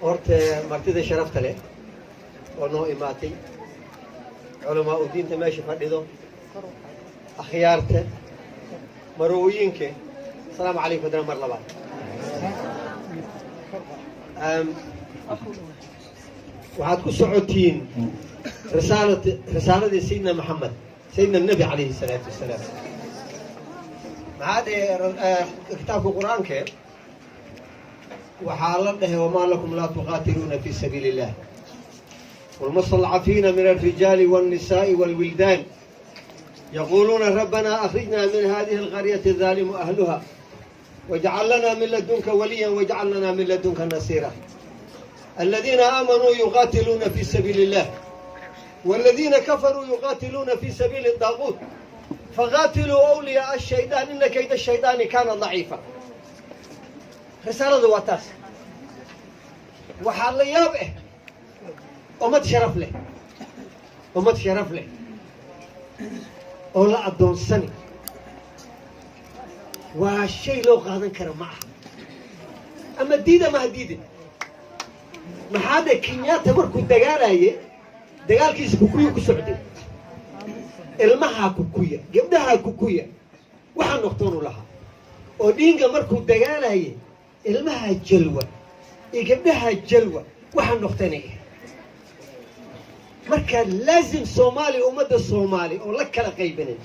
horta martida sharafta leh oo noo imaatay culamaa u diinta meesha fadhido akhyaarta marooyinka asalaamu calaykum haddana mar labaad waxaad ku socotiin risaaladii sayidina maxamed sayidina nebi calayhi salaatu wasalaam maxaad kitaabka qur-aanka waxaa la dhahay wamaa lakum laa tuqaatiluuna fi sabiili illah والمستضعفين من الرجال والنساء والولدان يقولون ربنا أخرجنا من هذه القرية الظالم أهلها واجعل لنا من لدنك وليا واجعل لنا من لدنك نصيرا الذين آمنوا يقاتلون في سبيل الله والذين كفروا يقاتلون في سبيل الطاغوت فقاتلوا أولياء الشيطان إن كيد الشيطان كان ضعيفا رسالة واتاس وحال يابه أمد شرف له أمد شرف له أولا أدون سني والشيء لو قادن كرم معه أما ديدة ما ديدة ما هذا كينيا تمركو دجال هي دجال كيس كوكوية كسعدي المها كوكوية جبدها كوكوية وحن نختون لها ودينجا مركو دجال هي المها جلوة يجبدها جلوة وحن نختنيه marka لازم Soomaali umada Soomaali oo la kala qaybinay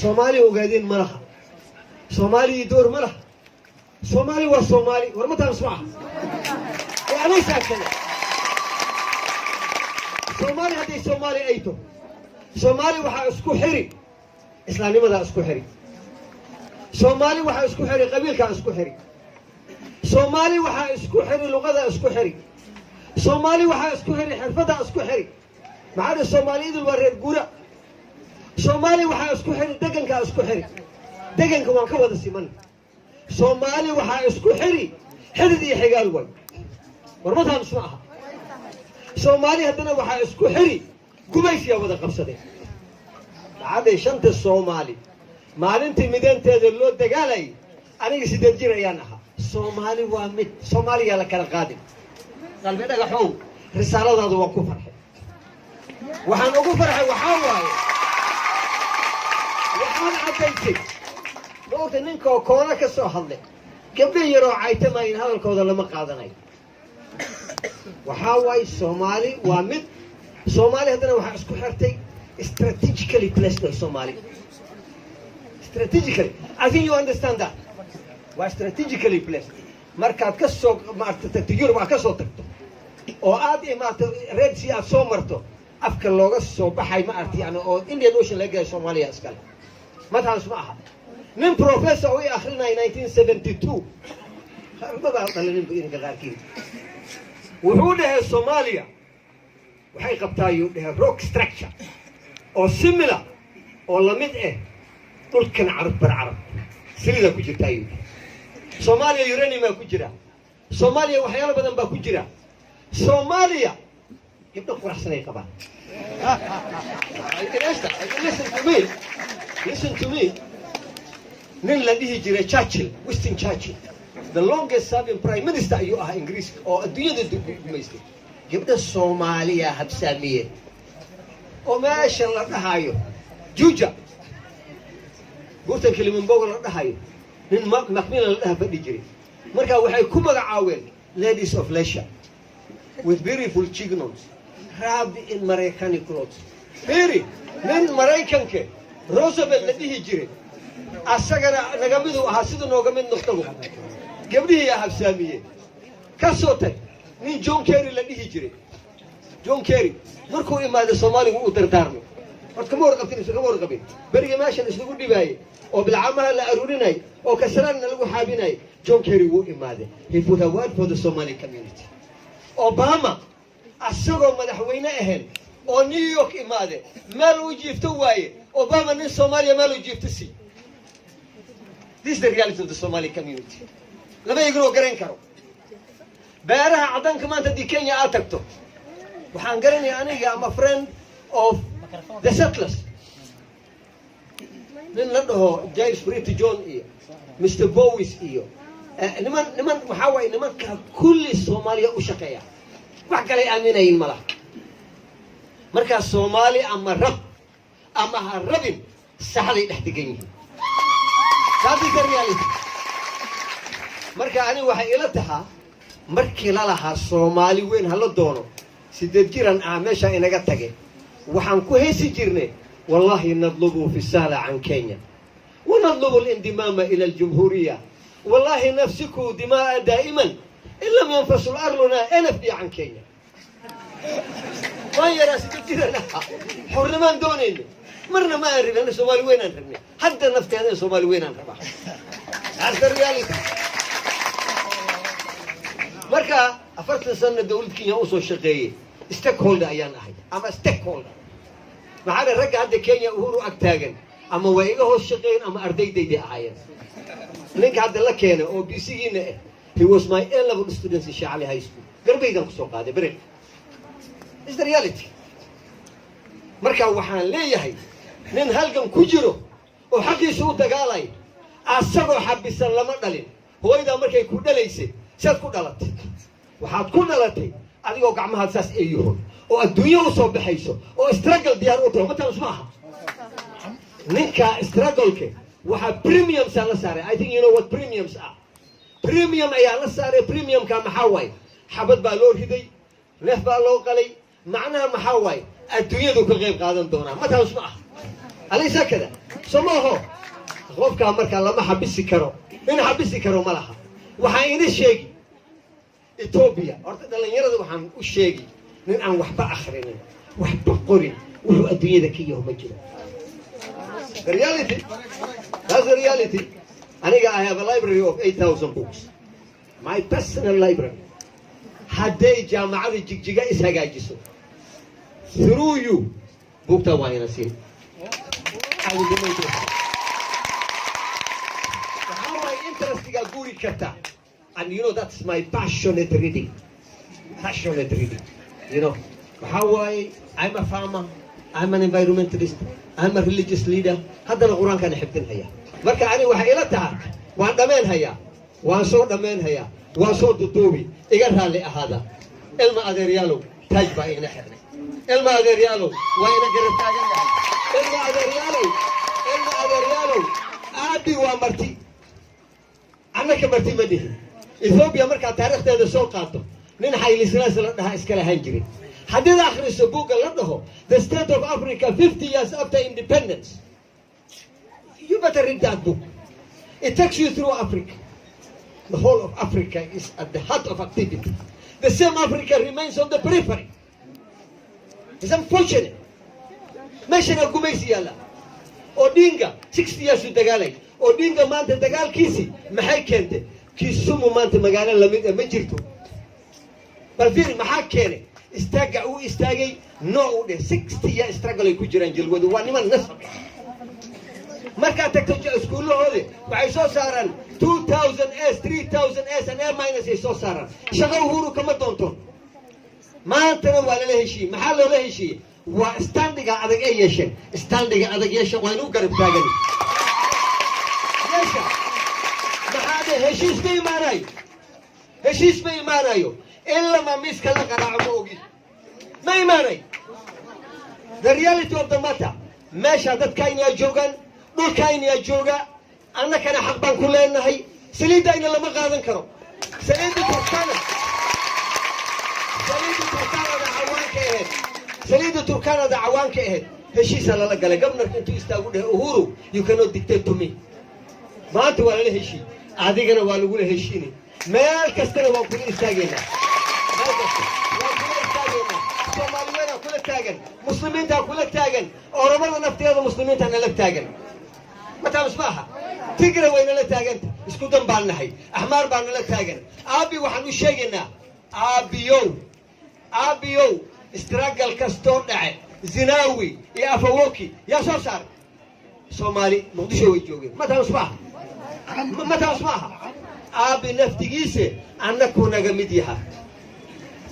Soomaali ogaadeen malaha Soomaali door malaha Soomaali waa Soomaali warmataan suuxa yani saakada Soomaali hadii Soomaali ayto Soomaali waxa isku xiri islaamnimada isku xiri Soomaali waxa isku xiri qabiilka isku xiri Soomaali waxa isku xiri luqada isku xiri Soomaali waxa isku xiri xirfada isku xiri macna Soomaalidu waa reer guura Soomaali waxa isku xiri deegaanka isku xiri deegaanka waan ka wada siman Soomaali waxa isku xiri xidid iyo xigaal way warmataan ismaaha Soomaali hadana waxa isku xiri gumaysiga wada qabsaday caade shanta Soomaali maalintii midanteeda loo dagaalay aniga 8 jir ayaan ahaa Soomaali waa mid Soomaaliya la kala qaadin qalbi dhagaxow risaaladaadu waa ku farxay waxaan ugu farxay waxa waaye waxaan cadaysay doorta ninka koona ka soo hadlay gabdho yar oo caytamayn hadalkooda lama qaadanayo waxa waaye Soomaali waa mid Soomaali hadana waxa isku xirtay strategically placed by Soomaali strategically I think you understand that waa strategically placed markaad ka soo maartay tijur waa ka soo tagto oo aad imaato Red Sea aad soo marto afka looga soo baxay ma arti yani oo Indian Ocean laga gaaro Soomaaliya iskale mataas ma aha nin professor oo akhrinay 1972 baba dalin in gaarkiin wuxuu dhahay Soomaaliya waxay qabtaayo dhahay rock structure oo similar oo la mid ah dhulkan carab sida ku jirtaayo Soomaaliya uranium ku jira Soomaaliya waxyaalo badan baa ku jira Soomaaliya gabdho quraxsanay qabaan listen to me nin la dhihi jiray Churchill Winston Churchill the longest serving prime minister ayuu ahaa Ingiriiska oo adduunyada gumaystay gabdho Soomaaliya habsaamiye oo meesha la dhahayo Juja goortan Kilimanjaro la dhahayo nin Macmillan la dhaha fadhi jiray marka waxay ku magacaaween ladies of leisure with beautiful chignons wrapped in American clothes very nin Mareykanka Roosevelt la dhihi jiray asagana naga mid u ahaa sida nooga mid noqdo gabdhihii habsaamiye ka soo tag nin John Kerry la dhihi jiray John Kerry markuu imaado Soomaaliga uu dardaarmay horta ma warqabin bariga meeshan isugu dhibaayay oo bilcamaha la aruurinay oo kasraanna lagu xaabinay John Kerry wuu imaaday he put a word for the Somali community Obama asagoo madaxweyne ahayn oo New York imaaday meel uu jiifto waaye Obama nin Soomaaliya meel uu jiifto si this is the reality of the Somali community lama igro garan karo beeraha cadanka maanta di Kenya aad tagto waxaan garanayaa aniga am a friend of the settlers nin la dhaho James Pretty John iyo Mr. Bowis iyo niman waxaa waaye nimanka kulli soomaaliya u shaqeeya wax kale aaminayin ma laha markaa soomaali ama rab ama ha rabin saxday dhex degan yihiin taasi reality marka ani waxay ila tahaa markii la lahaa soomaali weyn hala doono 8 jiran meesha inaga tage waxaan ku heesi jirnay wallahi nadlubu fi sahla an Kenya ونطلب الانضمام إلى الجمهورية والله نفسكوا دماء دائما إن لم ينفصل أرضنا أنفدي عن كينيا ما يرى سكتنا حرمان دونين مرنا ما أعرف أنا سومالي وين أنرمي حتى نفتي أنا سومالي وين أنرمي هذا الرياليتي مركا أفرت سنة دولة كينيا أوصل شقية ستيك هولدر أيان أحد أما ستيك هولدر ما عاد الرجع عند كينيا أهورو أكتاجن أما ويجا هو الشقين أما أردي دي عاين لينك هذا الله كانه أو بيسيجينا he was my A-level student in Sha'ali High School قربي يدم كسوق هذا بريء is the reality مركا وحنا ليه هاي نن هالكم كجرو وحقي سوء تقالي أسرع حب السلام دلين هو إذا مركا يكون دليسي سيد كون دلت وحاد كون دلتي أدي وقع مع أساس أيهون والدنيا وصوب بحيسه واسترجل ديار أوتو متى نسمعها ninka struggle-ka waxa premiums la saaray I think you know what premiums are premium ayaa la saaray premium-ka maxaa waay xabad baa loo riday neef baa loo qalay macnaha maxaa waay adduunyadu ka qayb qaadan doonaa ma taas ma ah alaysa kada somaho qofka marka lama xabisi karo in xabisi karo ma laha waxa ina sheegi Ethiopia horta dhalinyarada waxaan u sheegi nin aan waxba akhrinin waxba qorin wuxuu adduunyada ka yahay ma jiro The reality, that's the reality. I have a library of 8,000 books. My personal library. Hadday Jama'ad Jigjiga is hagaajiso. Through you, bookta waayna siin. I will do it. How I interesting a guri kata. And you know that's my passionate reading. Passionate reading. You know, how I'm a farmer. I'm an environmentalist. I'm a religious leader. هذا القرآن كان يحبتن هيا. مركا علي وحيلتها وان دمين هيا وان صوت دمين هيا وان صوت الدوبي إيجارها لهذا إلما أدريالو تجبا إغنى حرني إلما أدريالو وإنا قرب تاجنا إلما أدريالو أبي ومرتي أنا كمرتي مديه إثيوبيا مركا تاريخ هذا سوقاته من حي لسناس لها إسكالها هنجري حديد آخر السبوق لده the state of Africa 50 years after independence. You better read that book. It takes you through Africa. The whole of Africa is at the heart of activity. The same Africa remains on the periphery. It's unfortunate. Mention of Gumesi Yala. Odinga, 60 years with Tagalog. Odinga Mante Tagal Kisi, Mahai Kente, Kisumu Mante Magana Lamida Majirtu. But very Mahak Kene. Istaga u istagay no de 60 years struggle ku jiraan jilwadu waa niman nas marka tagto iskuulahoodi waxay soo saaraan 2000s 3000s and A- ay soo saaraan shaqo uhuru kama doonto maantana waa la heshiiyay maxaa loo heshiiyay waa standiga adag ay yeesheen standiga adag yeesheen waa inuu garab taagan yeesha maxaa heshiis ma imaanayo إلا ما مسك لك رعموجي ما يماني the reality of the matter ماشي هذا كاين يا جوجان دول كاين يا جوجا أنا كان حقبان كلنا هاي سليدة إن لما قادن كرو سليدة تركانا سليدة تركانا ده عوان كهد هشي سلا لك على قبل أنتوا يستقولوا أهورو you cannot dictate to me ما أنتوا ولا له هشي عادي كنا ولا ولا هشيني ما كستنا وكل استاجنا مسلمين تا كلك تاجن أوروبا نفتي هذا مسلمين تا نلك تاجن متى مسمعها تقرأ وين لك تاجن اسكودن بالنا هاي أحمر بالنا لك تاجن أبي وحنو شيءنا أبيو استرجل كستون دعي زناوي يا فوقي يا صار سومالي مقدشوا يجوجين متى مسمعها أبي نفتيجيسه أنك هنا جمديها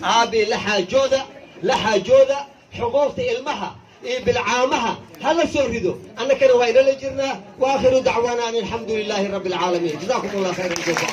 أبي لها جودة حقوق المها بالعامها هلا سوردو أنا كنا وين لجرنا وآخر دعوانا أن الحمد لله رب العالمين جزاكم الله خير الجزاء